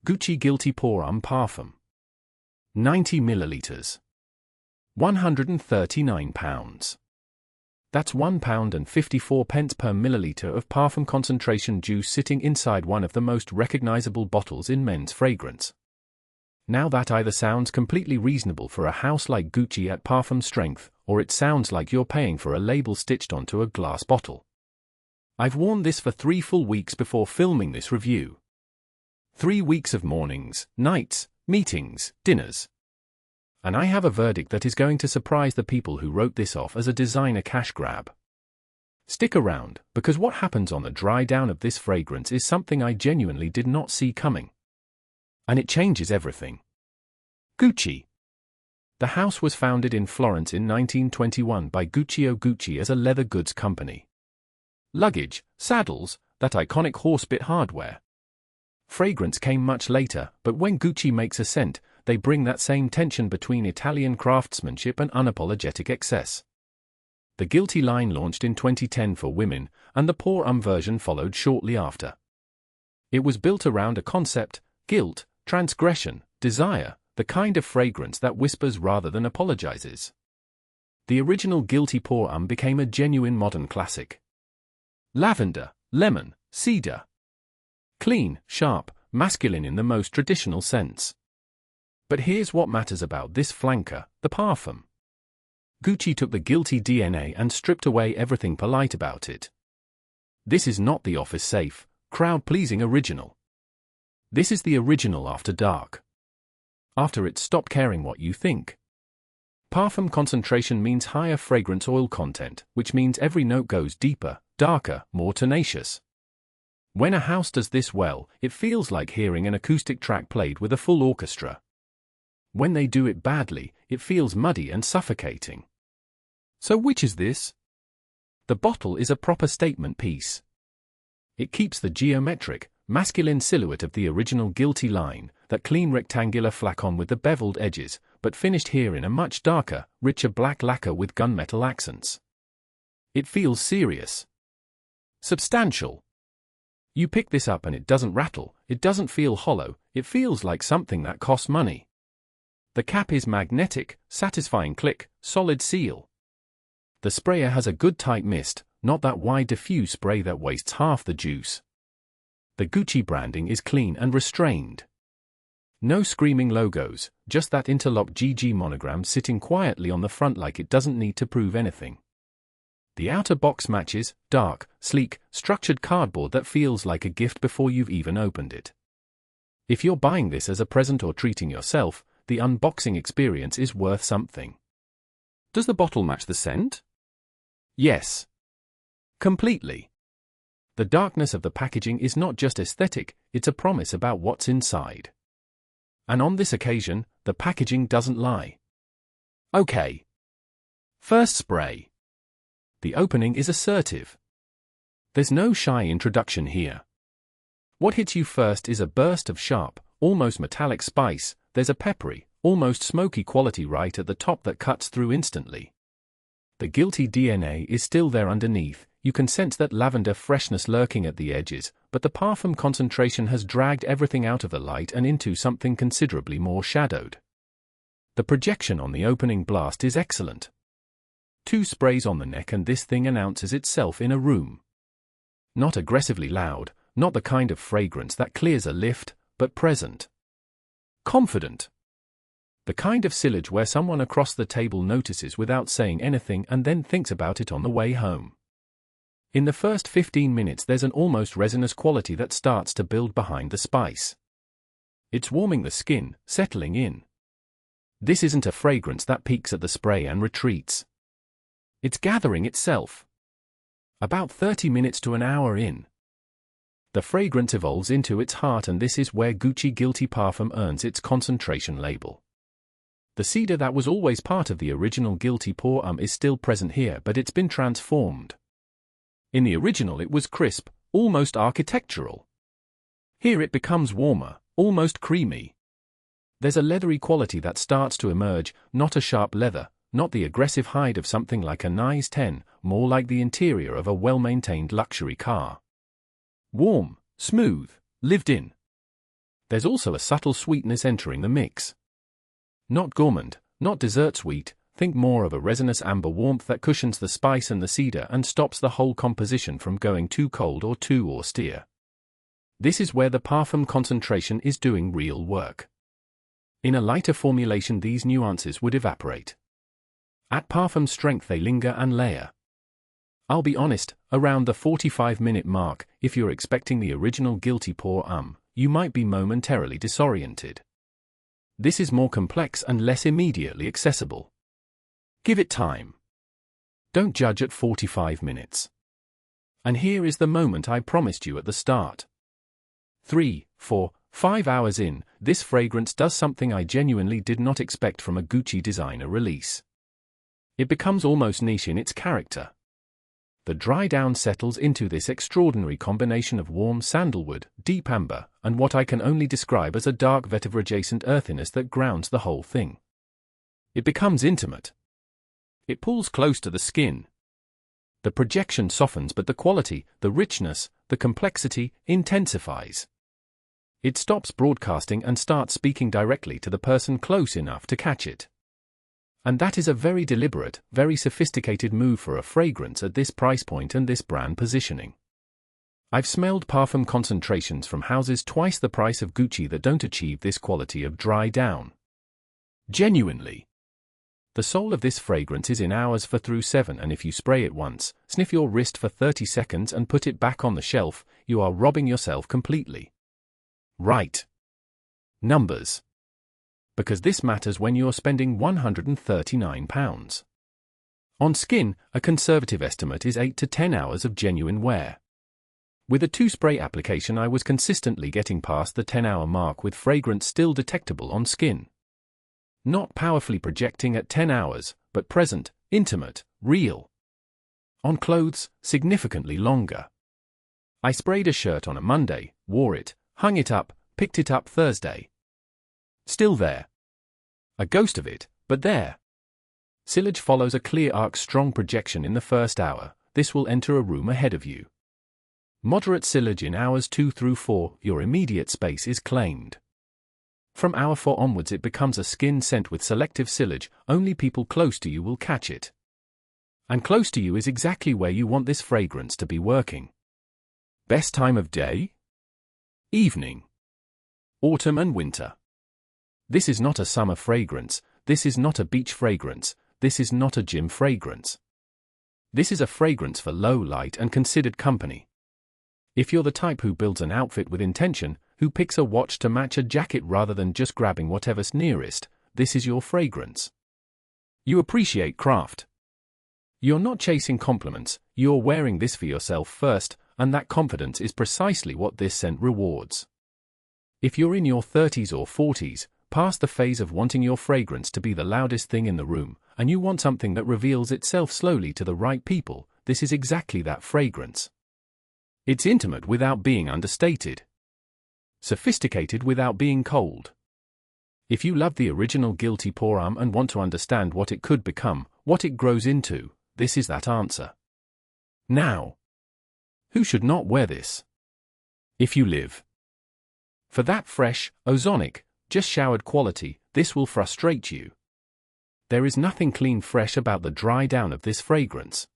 Gucci Guilty Pour Homme Parfum. 90 milliliters. £139. That's £1.54 per milliliter of parfum concentration juice sitting inside one of the most recognizable bottles in men's fragrance. Now that either sounds completely reasonable for a house like Gucci at parfum strength, or it sounds like you're paying for a label stitched onto a glass bottle. I've worn this for 3 full weeks before filming this review. 3 weeks of mornings, nights, meetings, dinners. And I have a verdict that is going to surprise the people who wrote this off as a designer cash grab. Stick around, because what happens on the dry down of this fragrance is something I genuinely did not see coming. And it changes everything. Gucci. The house was founded in Florence in 1921 by Guccio Gucci as a leather goods company. Luggage, saddles, that iconic horse-bit hardware. Fragrance came much later, but when Gucci makes a scent, they bring that same tension between Italian craftsmanship and unapologetic excess. The Guilty line launched in 2010 for women, and the Pour Homme version followed shortly after. It was built around a concept: guilt, transgression, desire, the kind of fragrance that whispers rather than apologizes. The original Guilty Pour Homme became a genuine modern classic. Lavender, lemon, cedar. Clean, sharp, masculine in the most traditional sense. But here's what matters about this flanker, the parfum. Gucci took the Guilty DNA and stripped away everything polite about it. This is not the office safe, crowd-pleasing original. This is the original after dark. After it stopped caring what you think. Parfum concentration means higher fragrance oil content, which means every note goes deeper, darker, more tenacious. When a house does this well, it feels like hearing an acoustic track played with a full orchestra. When they do it badly, it feels muddy and suffocating. So which is this? The bottle is a proper statement piece. It keeps the geometric, masculine silhouette of the original Guilty line, that clean rectangular flacon with the beveled edges, but finished here in a much darker, richer black lacquer with gunmetal accents. It feels serious. Substantial. You pick this up and it doesn't rattle, it doesn't feel hollow, it feels like something that costs money. The cap is magnetic, satisfying click, solid seal. The sprayer has a good tight mist, not that wide diffuse spray that wastes half the juice. The Gucci branding is clean and restrained. No screaming logos, just that interlocked GG monogram sitting quietly on the front like it doesn't need to prove anything. The outer box matches, dark, sleek, structured cardboard that feels like a gift before you've even opened it. If you're buying this as a present or treating yourself, the unboxing experience is worth something. Does the bottle match the scent? Yes. Completely. The darkness of the packaging is not just aesthetic, it's a promise about what's inside. And on this occasion, the packaging doesn't lie. Okay. First spray. The opening is assertive. There's no shy introduction here. What hits you first is a burst of sharp, almost metallic spice. There's a peppery, almost smoky quality right at the top that cuts through instantly. The Guilty DNA is still there underneath, you can sense that lavender freshness lurking at the edges, but the parfum concentration has dragged everything out of the light and into something considerably more shadowed. The projection on the opening blast is excellent. 2 sprays on the neck and this thing announces itself in a room. Not aggressively loud, not the kind of fragrance that clears a lift, but present. Confident. The kind of sillage where someone across the table notices without saying anything and then thinks about it on the way home. In the first 15 minutes there's an almost resinous quality that starts to build behind the spice. It's warming the skin, settling in. This isn't a fragrance that peaks at the spray and retreats. It's gathering itself. About 30 minutes to an hour in. The fragrance evolves into its heart, and this is where Gucci Guilty Parfum earns its concentration label. The cedar that was always part of the original Guilty Pour Homme is still present here, but it's been transformed. In the original it was crisp, almost architectural. Here it becomes warmer, almost creamy. There's a leathery quality that starts to emerge, not a sharp leather, not the aggressive hide of something like a Nice 10, more like the interior of a well-maintained luxury car. Warm, smooth, lived in. There's also a subtle sweetness entering the mix. Not gourmand, not dessert sweet, think more of a resinous amber warmth that cushions the spice and the cedar and stops the whole composition from going too cold or too austere. This is where the parfum concentration is doing real work. In a lighter formulation, these nuances would evaporate. At parfum strength they linger and layer. I'll be honest, around the 45-minute mark, if you're expecting the original Guilty Pour Homme, you might be momentarily disoriented. This is more complex and less immediately accessible. Give it time. Don't judge at 45 minutes. And here is the moment I promised you at the start. 3, 4, 5 hours in, this fragrance does something I genuinely did not expect from a Gucci designer release. It becomes almost niche in its character. The dry down settles into this extraordinary combination of warm sandalwood, deep amber, and what I can only describe as a dark vetiver-adjacent earthiness that grounds the whole thing. It becomes intimate. It pulls close to the skin. The projection softens, but the quality, the richness, the complexity intensifies. It stops broadcasting and starts speaking directly to the person close enough to catch it. And that is a very deliberate, very sophisticated move for a fragrance at this price point and this brand positioning. I've smelled parfum concentrations from houses twice the price of Gucci that don't achieve this quality of dry down. Genuinely. The soul of this fragrance is in hours for through 7, and if you spray it once, sniff your wrist for 30 seconds and put it back on the shelf, you are robbing yourself completely. Right. Numbers. Because this matters when you're spending £139. On skin, a conservative estimate is 8 to 10 hours of genuine wear. With a 2-spray application I was consistently getting past the 10-hour mark with fragrance still detectable on skin. Not powerfully projecting at 10 hours, but present, intimate, real. On clothes, significantly longer. I sprayed a shirt on a Monday, wore it, hung it up, picked it up Thursday. Still there. A ghost of it, but there. Sillage follows a clear arc, strong projection in the first hour. This will enter a room ahead of you. Moderate sillage in hours 2 through 4, your immediate space is claimed. From hour 4 onwards it becomes a skin scent with selective sillage, only people close to you will catch it. And close to you is exactly where you want this fragrance to be working. Best time of day? Evening. Autumn and winter. This is not a summer fragrance, this is not a beach fragrance, this is not a gym fragrance. This is a fragrance for low light and considered company. If you're the type who builds an outfit with intention, who picks a watch to match a jacket rather than just grabbing whatever's nearest, this is your fragrance. You appreciate craft. You're not chasing compliments, you're wearing this for yourself first, and that confidence is precisely what this scent rewards. If you're in your 30s or 40s, past the phase of wanting your fragrance to be the loudest thing in the room, and you want something that reveals itself slowly to the right people, this is exactly that fragrance. It's intimate without being understated. Sophisticated without being cold. If you love the original Guilty Pour Homme and want to understand what it could become, what it grows into, this is that answer. Now. Who should not wear this? If you live for that fresh, ozonic, just showered quality, this will frustrate you. There is nothing clean fresh about the dry down of this fragrance.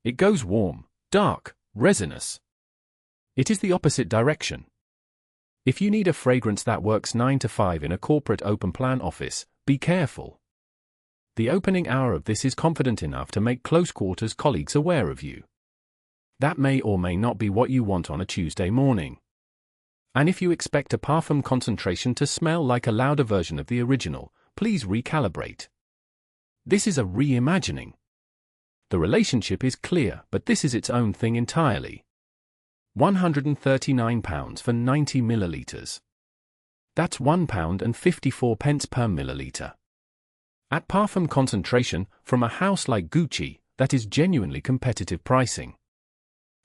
It goes warm, dark, resinous. It is the opposite direction. If you need a fragrance that works 9 to 5 in a corporate open-plan office, be careful. The opening hour of this is confident enough to make close-quarters colleagues aware of you. That may or may not be what you want on a Tuesday morning. And if you expect a parfum concentration to smell like a louder version of the original, please recalibrate. This is a reimagining. The relationship is clear, but this is its own thing entirely. £139 for 90 millilitres. That's £1.54 per milliliter. At parfum concentration, from a house like Gucci, that is genuinely competitive pricing.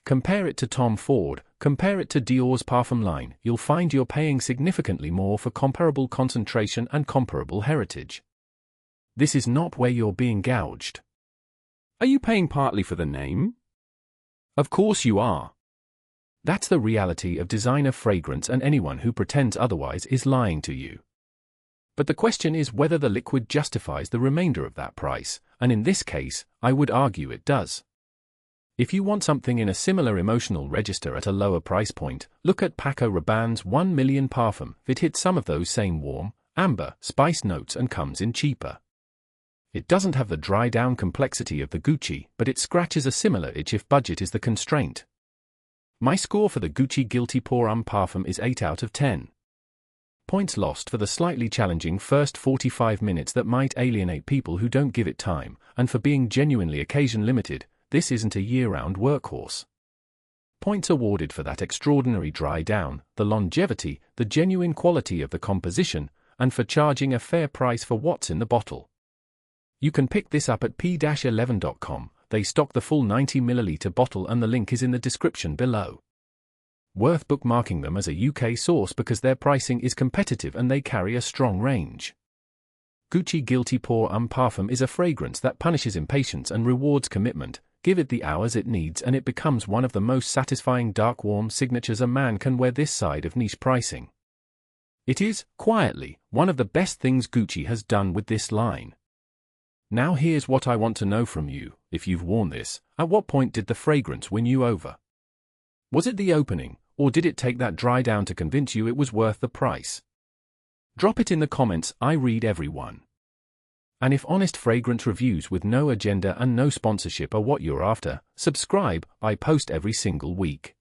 Compare it to Tom Ford, compare it to Dior's parfum line, you'll find you're paying significantly more for comparable concentration and comparable heritage. This is not where you're being gouged. Are you paying partly for the name? Of course you are. That's the reality of designer fragrance, and anyone who pretends otherwise is lying to you. But the question is whether the liquid justifies the remainder of that price, and in this case, I would argue it does. If you want something in a similar emotional register at a lower price point, look at Paco Rabanne's 1 Million Parfum. It hits some of those same warm, amber, spice notes and comes in cheaper. It doesn't have the dry-down complexity of the Gucci, but it scratches a similar itch if budget is the constraint. My score for the Gucci Guilty Pour Homme Parfum is 8 out of 10. Points lost for the slightly challenging first 45 minutes that might alienate people who don't give it time, and for being genuinely occasion-limited. This isn't a year-round workhorse. Points awarded for that extraordinary dry down, the longevity, the genuine quality of the composition, and for charging a fair price for what's in the bottle. You can pick this up at p-11.com. They stock the full 90ml bottle and the link is in the description below. Worth bookmarking them as a UK source because their pricing is competitive and they carry a strong range. Gucci Guilty Pour Homme Parfum is a fragrance that punishes impatience and rewards commitment. Give it the hours it needs and it becomes one of the most satisfying dark warm signatures a man can wear this side of niche pricing. It is, quietly, one of the best things Gucci has done with this line. Now here's what I want to know from you. If you've worn this, at what point did the fragrance win you over? Was it the opening, or did it take that dry down to convince you it was worth the price? Drop it in the comments, I read every one. And if honest fragrance reviews with no agenda and no sponsorship are what you're after, subscribe, I post every single week.